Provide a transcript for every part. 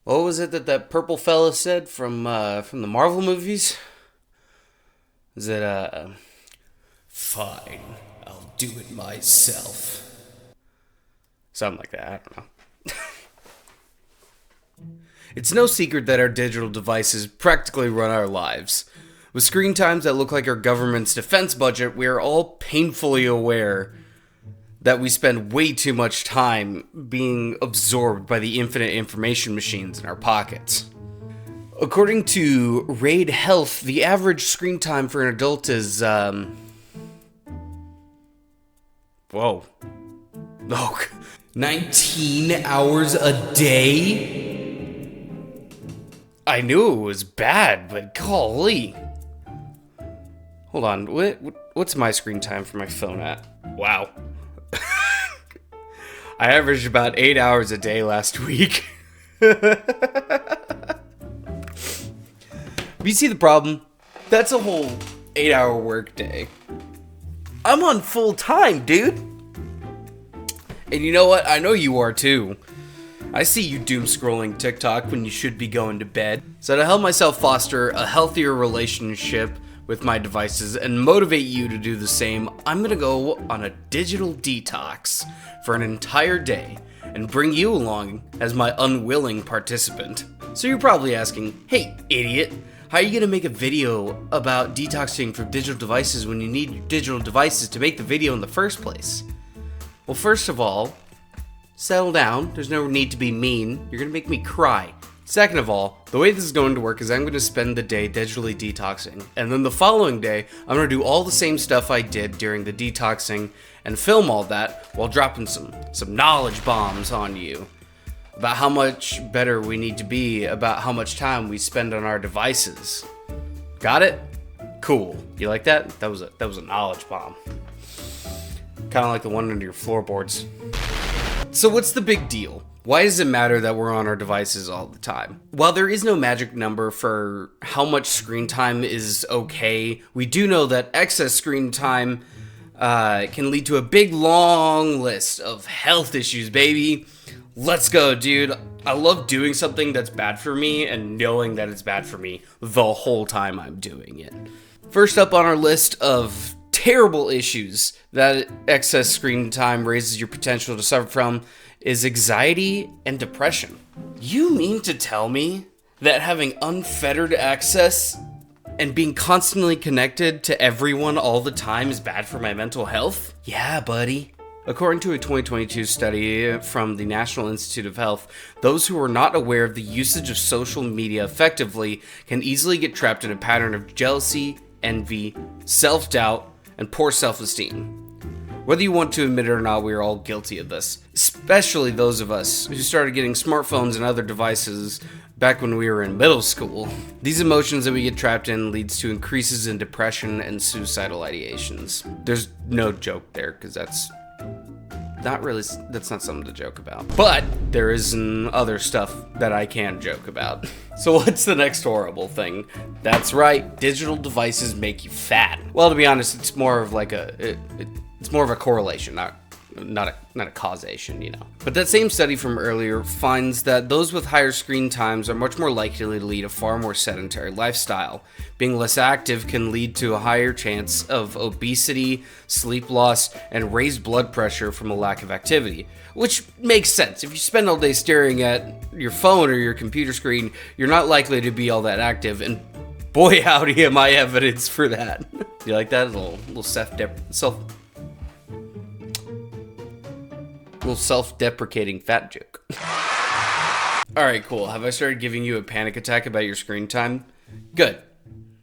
What was it that purple fella said from the Marvel movies? Is it fine, I'll do it myself. Something like that, I don't know. It's no secret that our digital devices practically run our lives. With screen times that look like our government's defense budget, we are all painfully aware that we spend way too much time being absorbed by the infinite information machines in our pockets. According to Raid Health, the average screen time for an adult is, whoa. Oh, 19 hours a day? I knew it was bad, but golly. Hold on, what's my screen time for my phone at? Wow. I averaged about 8 hours a day last week. You see the problem? That's a whole 8-hour work day. I'm on full time, dude. And you know what? I know you are too. I see you doom scrolling TikTok when you should be going to bed. So to help myself foster a healthier relationship with my devices and motivate you to do the same, I'm gonna go on a digital detox for an entire day and bring you along as my unwilling participant. So you're probably asking, hey idiot, how are you gonna make a video about detoxing from digital devices when you need your digital devices to make the video in the first place? Well, first of all, settle down. There's no need to be mean. You're gonna make me cry. Second of all, the way this is going to work is I'm going to spend the day digitally detoxing, and then the following day, I'm going to do all the same stuff I did during the detoxing and film all that while dropping some knowledge bombs on you about how much better we need to be, about how much time we spend on our devices. Got it? Cool. You like that? That was a knowledge bomb. Kind of like the one under your floorboards. So what's the big deal? Why does it matter that we're on our devices all the time? While there is no magic number for how much screen time is okay, we do know that excess screen time can lead to a big long list of health issues, baby. Let's go, dude. I love doing something that's bad for me and knowing that it's bad for me the whole time I'm doing it. First up on our list of terrible issues that excess screen time raises your potential to suffer from is anxiety and depression. You mean to tell me that having unfettered access and being constantly connected to everyone all the time is bad for my mental health? Yeah, buddy. According to a 2022 study from the National Institute of Health, those who are not aware of the usage of social media effectively can easily get trapped in a pattern of jealousy, envy, self-doubt, and poor self-esteem. Whether you want to admit it or not, we are all guilty of this, especially those of us who started getting smartphones and other devices back when we were in middle school. These emotions that we get trapped in leads to increases in depression and suicidal ideations. There's no joke there, because that's not something to joke about. But there is some other stuff that I can joke about. So what's the next horrible thing? That's right, digital devices make you fat. Well, to be honest, it's more of like it's more of a correlation, not a causation, you know. But that same study from earlier finds that those with higher screen times are much more likely to lead a far more sedentary lifestyle. Being less active can lead to a higher chance of obesity, sleep loss, and raised blood pressure from a lack of activity. Which makes sense. If you spend all day staring at your phone or your computer screen, you're not likely to be all that active, and boy howdy am I evidence for that. You like that? A little self-deprecating fat joke. Alright, cool. Have I started giving you a panic attack about your screen time? Good.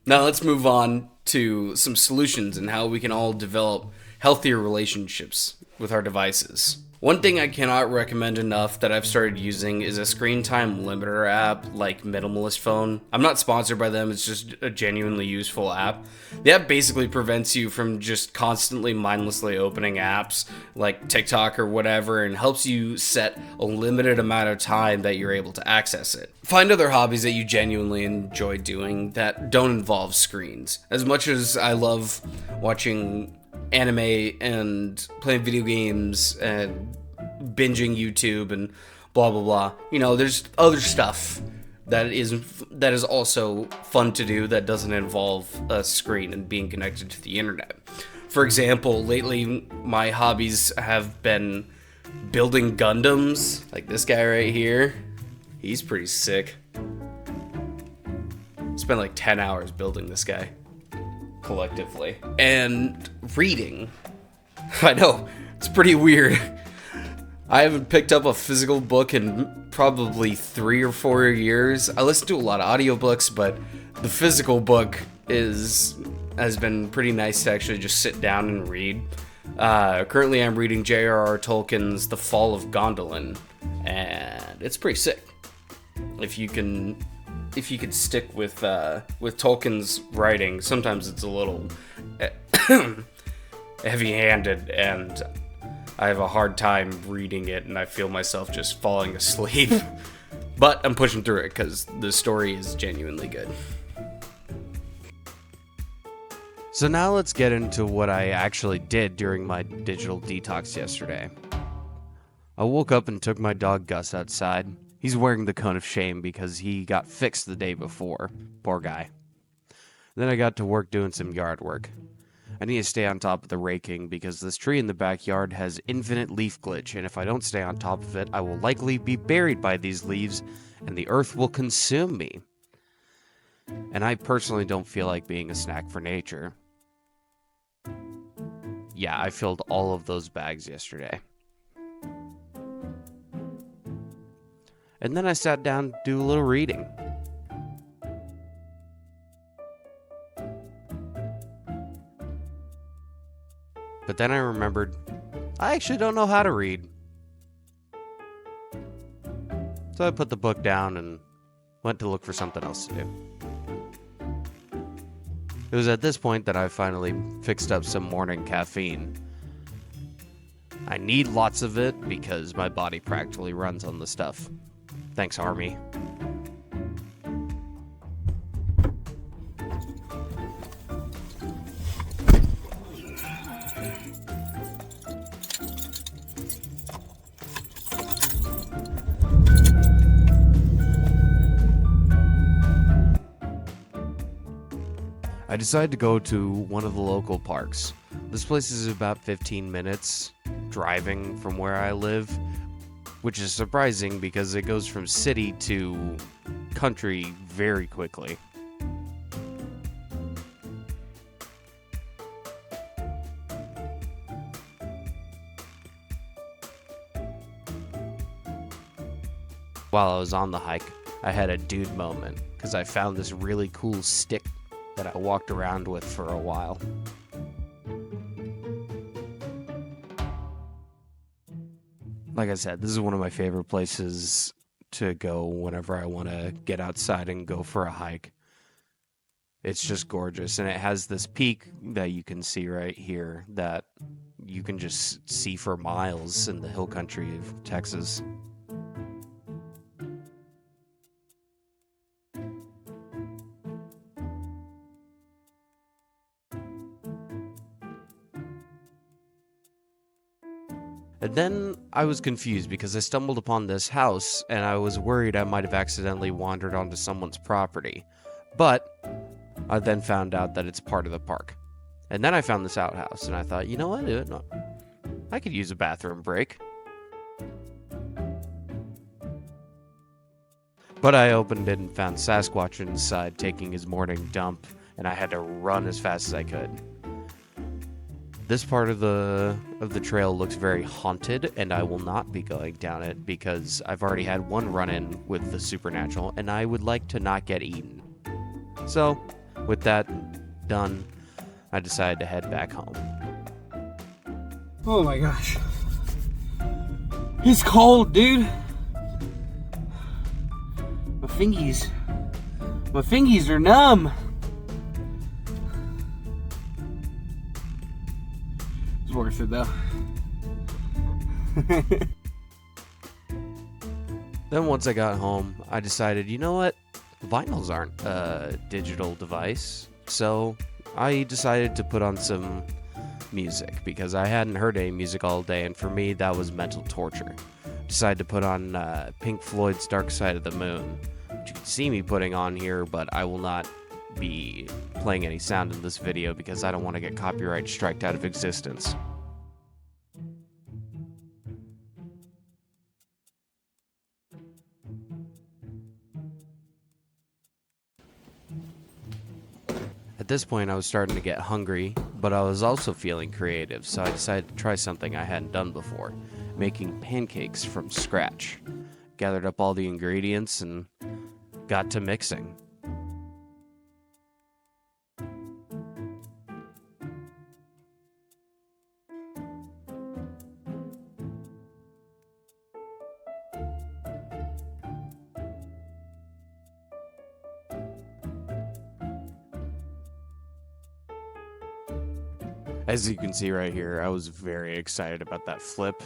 Now let's move on to some solutions and how we can all develop healthier relationships with our devices. One thing I cannot recommend enough that I've started using is a screen time limiter app like Minimalist Phone. I'm not sponsored by them, it's just a genuinely useful app. The app basically prevents you from just constantly mindlessly opening apps like TikTok or whatever, and helps you set a limited amount of time that you're able to access it. Find other hobbies that you genuinely enjoy doing that don't involve screens. As much as I love watching anime and playing video games and binging YouTube and blah blah blah. You know, there's other stuff that is also fun to do that doesn't involve a screen and being connected to the internet. For example, lately my hobbies have been building Gundams, like this guy right here. He's pretty sick. Spent like 10 hours building this guy collectively. And reading. I know, it's pretty weird. I haven't picked up a physical book in probably 3 or 4 years. I listen to a lot of audiobooks, but the physical book has been pretty nice to actually just sit down and read. Currently I'm reading J.R.R. Tolkien's The Fall of Gondolin, and it's pretty sick. If you could stick with Tolkien's writing, sometimes it's a little heavy-handed, and I have a hard time reading it, and I feel myself just falling asleep. But I'm pushing through it because the story is genuinely good. So now let's get into what I actually did during my digital detox yesterday. I woke up and took my dog Gus outside. He's wearing the cone of shame because he got fixed the day before. Poor guy. Then I got to work doing some yard work. I need to stay on top of the raking because this tree in the backyard has infinite leaf glitch, and if I don't stay on top of it, I will likely be buried by these leaves, and the earth will consume me. And I personally don't feel like being a snack for nature. Yeah, I filled all of those bags yesterday. And then I sat down to do a little reading. But then I remembered, I actually don't know how to read. So I put the book down and went to look for something else to do. It was at this point that I finally fixed up some morning caffeine. I need lots of it because my body practically runs on the stuff. Thanks, Army. I decided to go to one of the local parks. This place is about 15 minutes driving from where I live, which is surprising because it goes from city to country very quickly. While I was on the hike, I had a dude moment because I found this really cool stick that I walked around with for a while. Like I said, this is one of my favorite places to go whenever I want to get outside and go for a hike. It's just gorgeous, and it has this peak that you can see right here that you can just see for miles in the hill country of Texas. And then I was confused because I stumbled upon this house and I was worried I might have accidentally wandered onto someone's property. But I then found out that it's part of the park. And then I found this outhouse and I thought, you know what? I could use a bathroom break. But I opened it and found Sasquatch inside taking his morning dump, and I had to run as fast as I could. This part of the trail looks very haunted, and I will not be going down it because I've already had one run-in with the supernatural, and I would like to not get eaten. So, with that done, I decided to head back home. Oh my gosh. It's cold, dude. My fingies are numb. It's worth it though. Then once I got home, I decided, you know what? Vinyls aren't a digital device. So I decided to put on some music because I hadn't heard any music all day, and for me that was mental torture. decided to put on Pink Floyd's Dark Side of the Moon, which you can see me putting on here, but I will not be playing any sound in this video because I don't want to get copyright striked out of existence. At this point, I was starting to get hungry, but I was also feeling creative, so I decided to try something I hadn't done before, making pancakes from scratch. Gathered up all the ingredients and got to mixing. As you can see right here, I was very excited about that flip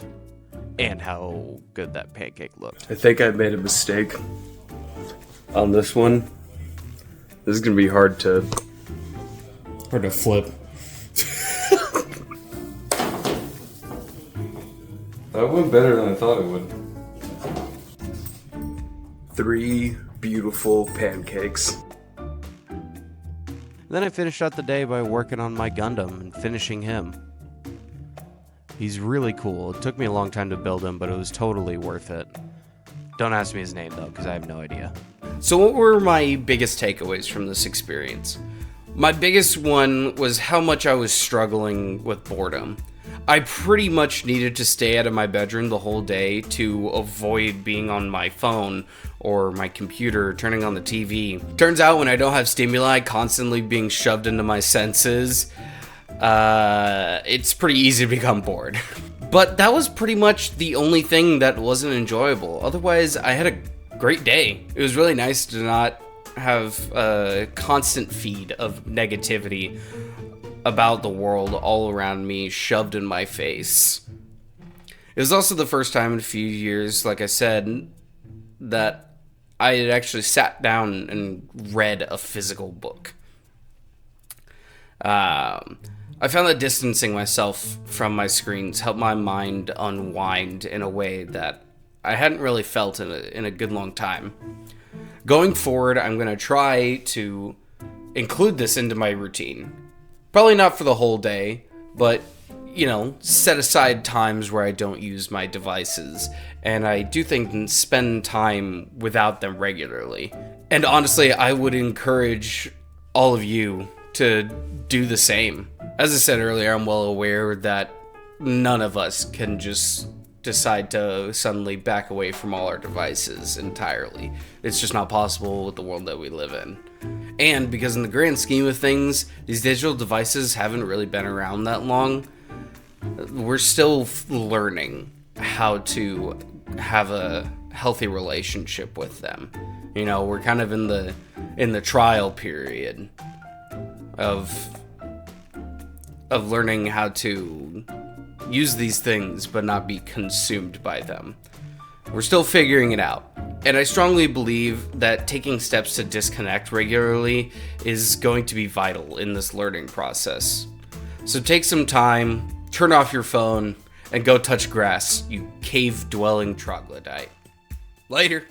and how good that pancake looked. I think I made a mistake on this one. This is gonna be hard to flip. That went better than I thought it would. 3 beautiful pancakes. Then I finished out the day by working on my Gundam and finishing him. He's really cool. It took me a long time to build him, but it was totally worth it. Don't ask me his name though, because I have no idea. So what were my biggest takeaways from this experience? My biggest one was how much I was struggling with boredom. I pretty much needed to stay out of my bedroom the whole day to avoid being on my phone or my computer, turning on the TV. Turns out when I don't have stimuli constantly being shoved into my senses, it's pretty easy to become bored. But that was pretty much the only thing that wasn't enjoyable. Otherwise, I had a great day. It was really nice to not have a constant feed of negativity about the world all around me shoved in my face. It was also the first time in a few years, like I said, that I had actually sat down and read a physical book. I found that distancing myself from my screens helped my mind unwind in a way that I hadn't really felt in a good long time. Going forward, I'm going to try to include this into my routine. Probably not for the whole day, but, set aside times where I don't use my devices. And I do think spend time without them regularly. And honestly, I would encourage all of you to do the same. As I said earlier, I'm well aware that none of us can just decide to suddenly back away from all our devices entirely. It's just not possible with the world that we live in. And because in the grand scheme of things, these digital devices haven't really been around that long, we're still learning how to have a healthy relationship with them. We're kind of in the trial period of learning how to use these things but not be consumed by them. We're still figuring it out. And I strongly believe that taking steps to disconnect regularly is going to be vital in this learning process. So take some time, turn off your phone, and go touch grass, you cave-dwelling troglodyte. Later.